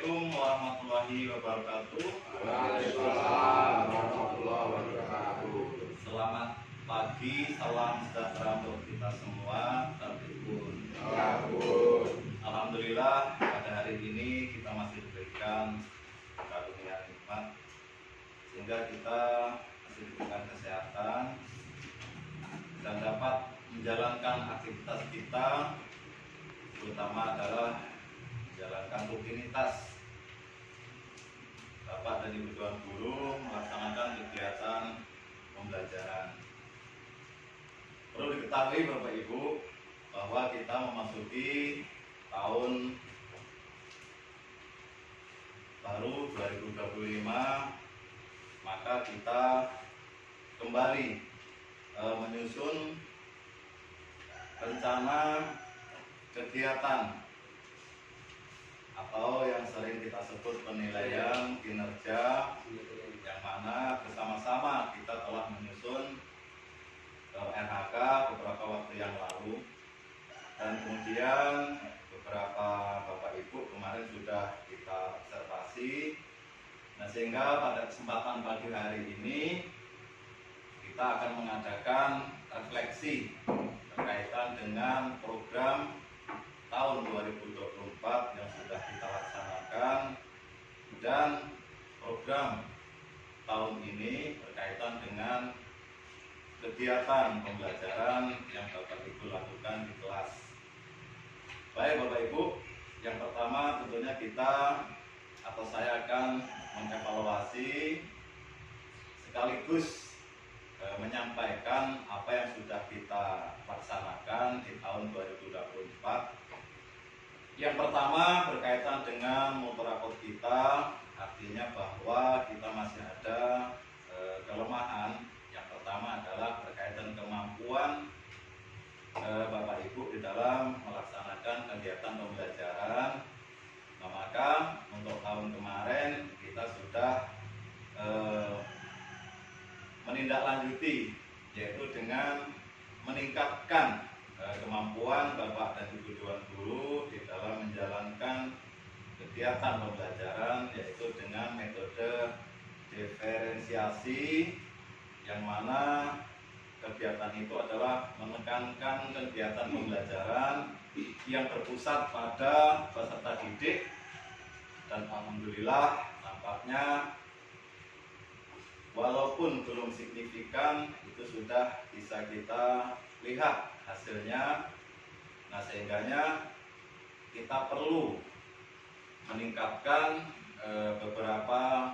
Assalamualaikum warahmatullahi wabarakatuh. Waalaikumsalam warahmatullahi wabarakatuh. Selamat pagi, salam sejahtera untuk kita semua. Tertibun. Alhamdulillah pada hari ini kita masih diberikan karunia nikmat sehingga kita masih diberikan kesehatan dan dapat menjalankan aktivitas kita, terutama adalah menjalankan rutinitas Bapak dan Ibu Tuan Guru melaksanakan kegiatan pembelajaran. Perlu diketahui Bapak Ibu bahwa kita memasuki tahun baru 2025, maka kita kembali menyusun rencana kegiatan atau yang sering kita sebut penilaian kinerja, yang mana bersama-sama kita telah menyusun RHK beberapa waktu yang lalu, dan kemudian beberapa Bapak Ibu kemarin sudah kita observasi. Nah, sehingga pada kesempatan pagi hari ini kita akan mengadakan refleksi berkaitan dengan program tahun 2024 yang sudah kita laksanakan dan program tahun ini berkaitan dengan kegiatan pembelajaran yang Bapak Ibu lakukan di kelas. Baik Bapak Ibu, yang pertama tentunya kita atau saya akan mengevaluasi sekaligus menyampaikan apa yang sudah kita laksanakan di tahun 2024. Yang pertama berkaitan dengan mutu rapor kita, artinya bahwa kita masih ada kelemahan. Yang pertama adalah berkaitan kemampuan Bapak Ibu di dalam melaksanakan kegiatan pembelajaran. Nah, maka untuk tahun kemarin kita sudah menindaklanjuti, yaitu dengan meningkatkan kemampuan Bapak dan Ibu Tuan Guru di dalam menjalankan kegiatan pembelajaran, yaitu dengan metode diferensiasi, yang mana kegiatan itu adalah menekankan kegiatan pembelajaran yang berpusat pada peserta didik, dan alhamdulillah nampaknya walaupun belum signifikan itu sudah bisa kita lihat hasilnya. Nah, sehingganya kita perlu meningkatkan beberapa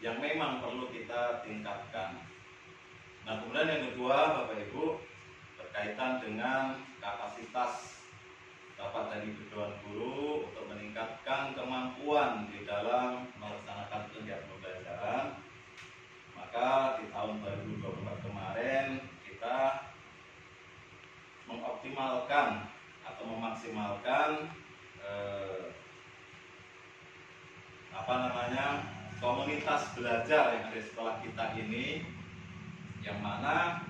yang memang perlu kita tingkatkan. Nah, kemudian yang kedua Bapak Ibu berkaitan dengan kapasitas Bapak dan Ibu Tuan Guru untuk meningkatkan kemampuan di dalam melaksanakan kegiatan pembelajaran. Maka di tahun 2024 kemarin kita mengoptimalkan atau memaksimalkan komunitas belajar yang ada di sekolah kita ini, yang mana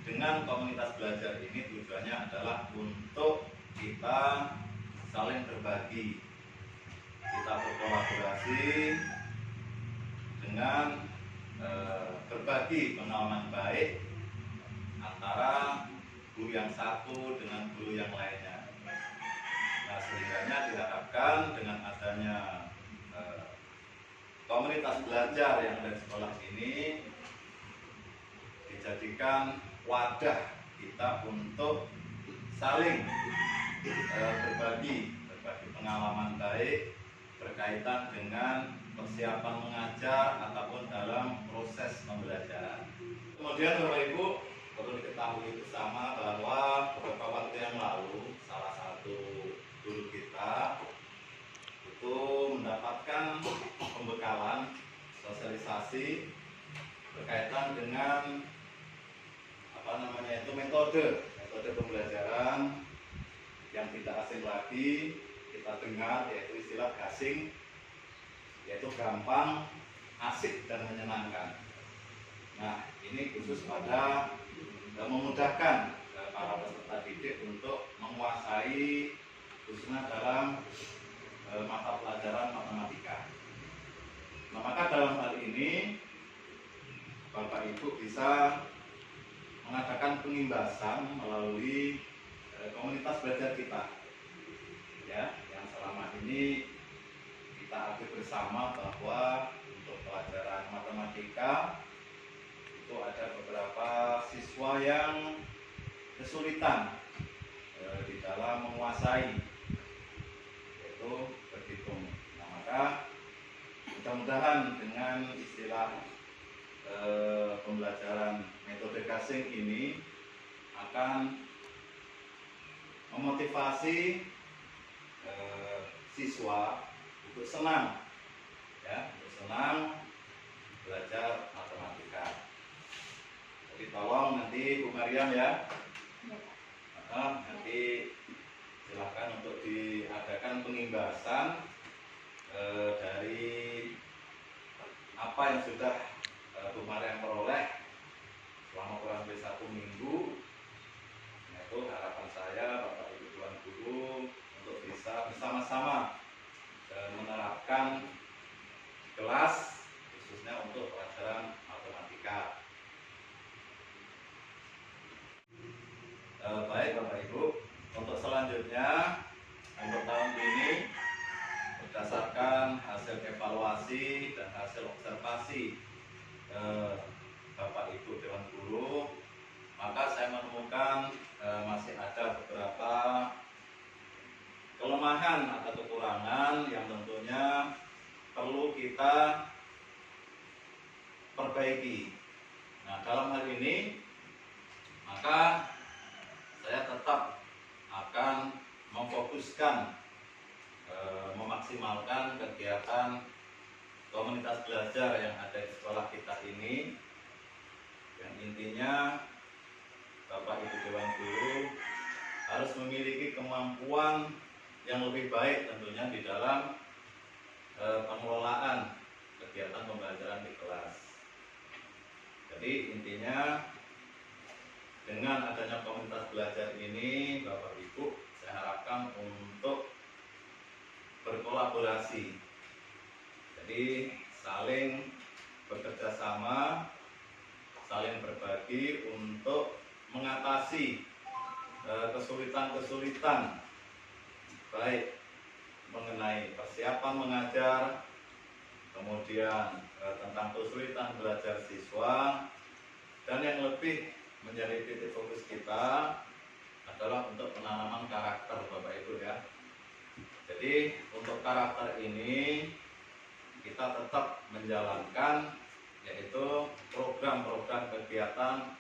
dengan komunitas belajar ini tujuannya adalah untuk kita saling berbagi, kita berkolaborasi dengan berbagi pengalaman baik antara guru yang satu dengan guru yang lainnya. Nah, sehingga diharapkan dengan adanya komunitas belajar yang ada di sekolah ini dijadikan wadah kita untuk saling berbagi pengalaman baik berkaitan dengan persiapan mengajar ataupun dalam proses pembelajaran. Kemudian Bapak Ibu perlu diketahui bersama bahwa beberapa waktu yang lalu salah satu guru kita itu mendapatkan pembekalan sosialisasi berkaitan dengan metode pembelajaran yang tidak asing lagi kita dengar, yaitu istilah gasing, yaitu gampang, asik dan menyenangkan. Nah, ini khusus pada memudahkan para peserta didik untuk menguasai khususnya dalam Ibu bisa mengadakan pengimbasan melalui komunitas belajar kita, ya, yang selama ini kita akui bersama bahwa untuk pelajaran matematika itu ada beberapa siswa yang kesulitan di dalam menguasai yaitu berhitung. Nah, maka mudah-mudahan dengan istilah pembelajaran metode Casing ini akan memotivasi siswa untuk senang, ya, untuk senang belajar matematika. Jadi tolong nanti Bu Mariam ya, nanti silakan untuk diadakan pengimbasan dari apa yang sudah Bu Mariam peroleh selama kurang lebih 1 minggu. Nah, itu harapan saya Bapak Ibu Tuan Guru untuk bisa bersama-sama menerapkan kelas khususnya untuk pelajaran matematika. Baik Bapak Ibu, untuk selanjutnya untuk tahun ini berdasarkan hasil evaluasi dan hasil observasi Bapak Ibu Dewan Guru, maka saya menemukan masih ada beberapa kelemahan atau kekurangan yang tentunya perlu kita perbaiki. Nah, dalam hal ini maka saya tetap akan memfokuskan memaksimalkan kegiatan komunitas belajar yang ada di sekolah kita ini, yang intinya Bapak Ibu Dewan Guru harus memiliki kemampuan yang lebih baik tentunya di dalam pengelolaan kegiatan pembelajaran di kelas. Jadi intinya dengan adanya komunitas belajar ini, Bapak Ibu, saya harapkan untuk berkolaborasi. Jadi saling bekerja sama, saling berbagi untuk mengatasi kesulitan-kesulitan baik mengenai persiapan mengajar, kemudian tentang kesulitan belajar siswa, dan yang lebih menjadi titik fokus kita adalah untuk penanaman karakter Bapak Ibu ya. Jadi untuk karakter ini kita tetap menjalankan yaitu program-program kegiatan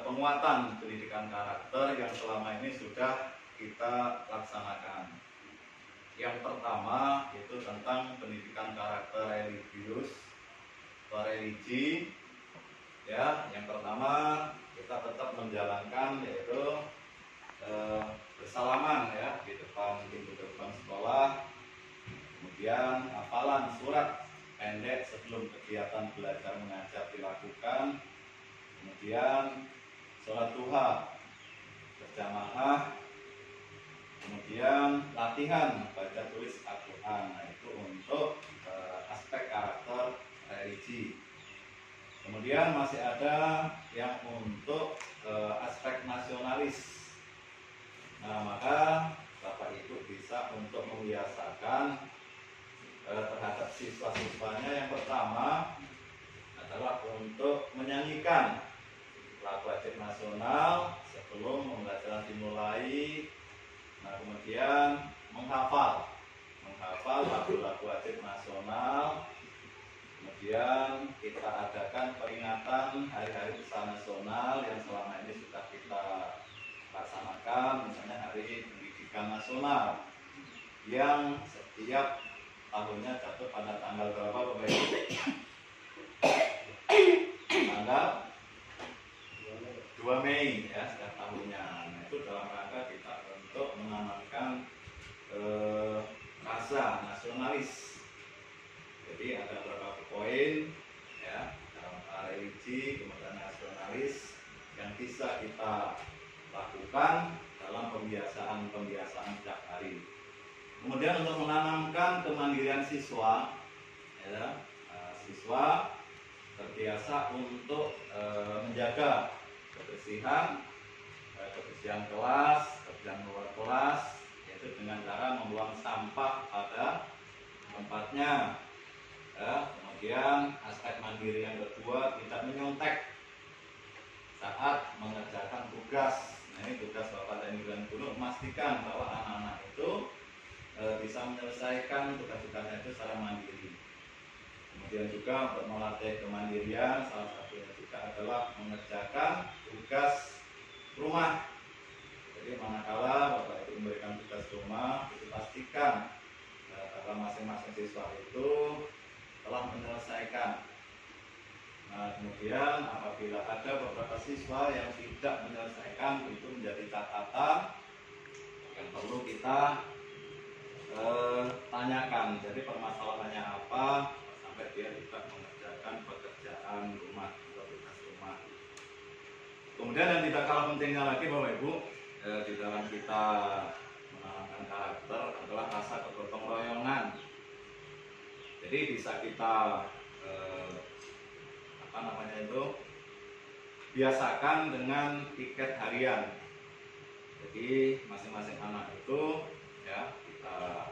penguatan pendidikan karakter yang selama ini sudah kita laksanakan. Yang pertama itu tentang pendidikan karakter religius atau religi. Ya, yang pertama kita tetap menjalankan yaitu bersalaman ya di depan pintu gerbang sekolah. Kemudian hafalan surat pendek sebelum kegiatan belajar mengajar dilakukan. Kemudian sholat duha berjamaah. Kemudian latihan baca tulis Al-Quran. Nah, itu untuk aspek karakter religi. Kemudian masih ada yang untuk aspek nasionalis. Nah, maka Bapak Ibu bisa untuk membiasakan terhadap siswa-siswanya. Yang pertama adalah untuk menyanyikan lagu wajib nasional sebelum pembelajaran dimulai. Nah, kemudian menghafal lagu-lagu wajib nasional. Kemudian kita adakan peringatan hari-hari besar nasional yang selama ini sudah kita laksanakan, misalnya Hari Pendidikan Nasional yang setiap tahunnya jatuh pada tanggal berapa Bapak Ibu? Tanggal 2 Mei ya setiap tahunnya. Nah, itu dalam rangka kita untuk menanamkan rasa nasionalis. Jadi ada beberapa poin ya dalam religi kemudian nasionalis yang bisa kita lakukan dalam pembiasaan setiap hari. Kemudian untuk menanamkan kemandirian siswa, ya, siswa terbiasa untuk menjaga kebersihan kelas, kebersihan luar kelas, yaitu dengan cara membuang sampah pada tempatnya. Kemudian aspek mandiri yang kedua, tidak menyontek saat mengerjakan tugas. Nah, ini tugas Bapak dan Ibu dan Guru, memastikan bahwa anak-anak itu bisa menyelesaikan tugas-tugasnya itu secara mandiri. Kemudian juga untuk melatih kemandirian, salah satunya juga adalah mengerjakan tugas rumah. Jadi manakala Bapak Ibu memberikan tugas rumah, itu pastikan bahwa masing-masing siswa itu telah menyelesaikan. Nah, kemudian apabila ada beberapa siswa yang tidak menyelesaikan, itu menjadi catatan yang perlu kita tanyakan. Jadi permasalahannya apa sampai dia tidak mengerjakan pekerjaan rumah atau tugas rumah. Kemudian yang tidak kalah pentingnya lagi Bapak Ibu, di dalam kita menanamkan karakter adalah rasa kegotong royongan. Jadi bisa kita biasakan dengan tiket harian. Jadi masing-masing anak itu ya kita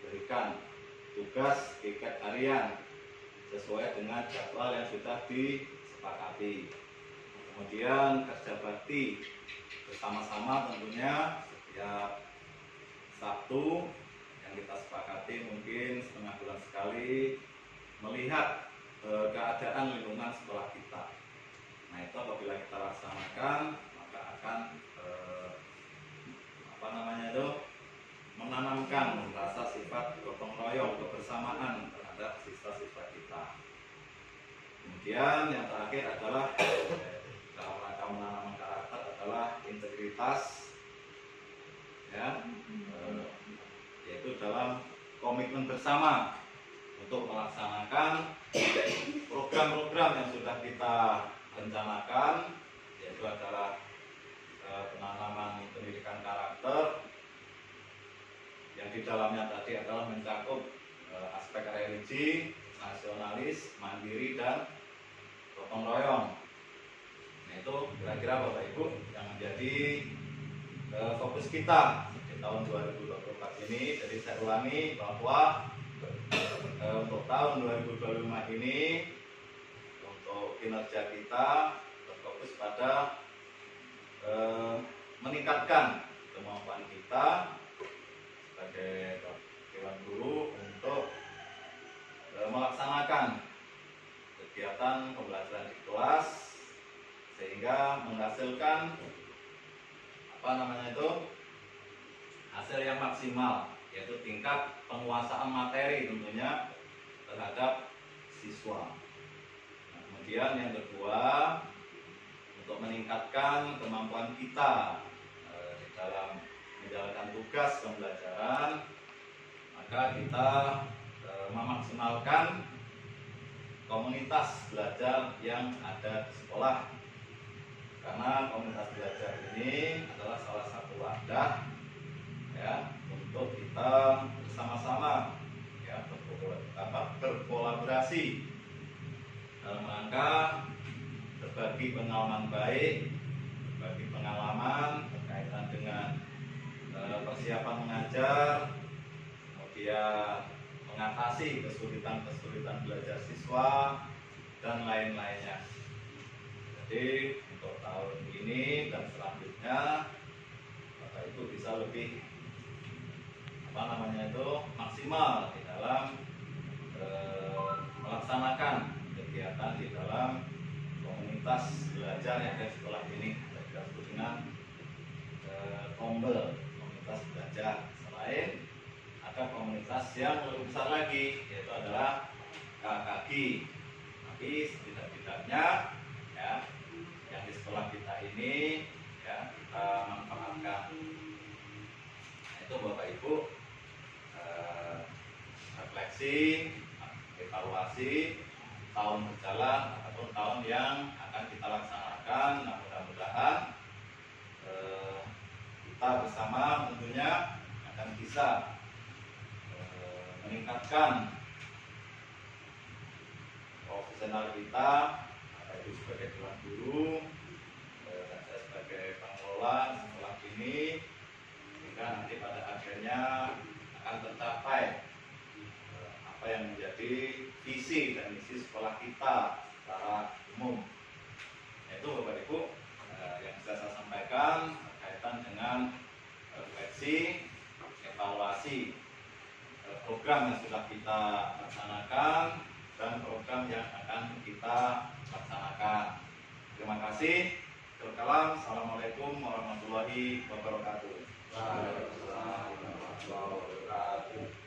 berikan tugas tiket harian sesuai dengan jadwal yang sudah disepakati. Kemudian kerja bakti bersama-sama tentunya setiap Sabtu yang kita sepakati mungkin setengah bulan sekali melihat keadaan lingkungan sekolah kita. Nah, itu apabila kita laksanakan maka akan menanamkan rasa sifat gotong royong kebersamaan terhadap siswa-siswa kita. Kemudian yang terakhir adalah dalam rangka menanam karakter adalah integritas, ya, yaitu dalam komitmen bersama untuk melaksanakan program-program yang sudah kita rencanakan, yaitu adalah penanaman pendidikan karakter yang di dalamnya tadi adalah mencakup aspek religi, nasionalis, mandiri, dan gotong royong. Nah, itu kira-kira Bapak Ibu yang menjadi fokus kita di tahun 2024 ini. Jadi saya ulangi bahwa untuk tahun 2025 ini untuk kinerja kita berfokus pada meningkatkan kemampuan kita sebagai dewan guru untuk melaksanakan kegiatan pembelajaran di kelas sehingga menghasilkan hasil yang maksimal, yaitu tingkat penguasaan materi tentunya terhadap siswa. Nah, kemudian yang kedua, untuk meningkatkan kemampuan kita di dalam menjalankan tugas pembelajaran, maka kita memaksimalkan komunitas belajar yang ada di sekolah. Karena komunitas belajar ini adalah salah satu wadah ya untuk kita bersama-sama ya berkolaborasi dalam rangka berbagi pengalaman baik, berbagi pengalaman berkaitan dengan persiapan mengajar, kemudian mengatasi kesulitan-kesulitan belajar siswa dan lain-lainnya. Jadi untuk tahun ini dan selanjutnya Bapak Ibu bisa lebih maksimal di dalam melaksanakan kegiatan di dalam komunitas belajar yang ada di sekolah ini. Kita sebut dengan kombel, komunitas belajar. Selain ada komunitas yang lebih besar lagi, yaitu adalah KKG. Tapi setidak-tidaknya ya yang di sekolah kita ini ya kita manfaatkan. Nah, itu Bapak Ibu refleksi, evaluasi tahun berjalan ataupun tahun yang akan kita laksanakan. Nah, mudah-mudahan kita bersama tentunya akan bisa meningkatkan profesional kita, Bapak Ibu sebagai tuan guru, dan saya sebagai pengelola sekolah ini, sehingga nanti pada akhirnya akan tercapai apa yang menjadi visi dan misi sekolah kita secara umum. Itu Bapak Ibu yang bisa saya sampaikan berkaitan dengan refleksi, evaluasi program yang sudah kita laksanakan dan program yang akan kita laksanakan. Terima kasih. Assalamualaikum warahmatullahi wabarakatuh. Waalaikumsalam warahmatullahi wabarakatuh.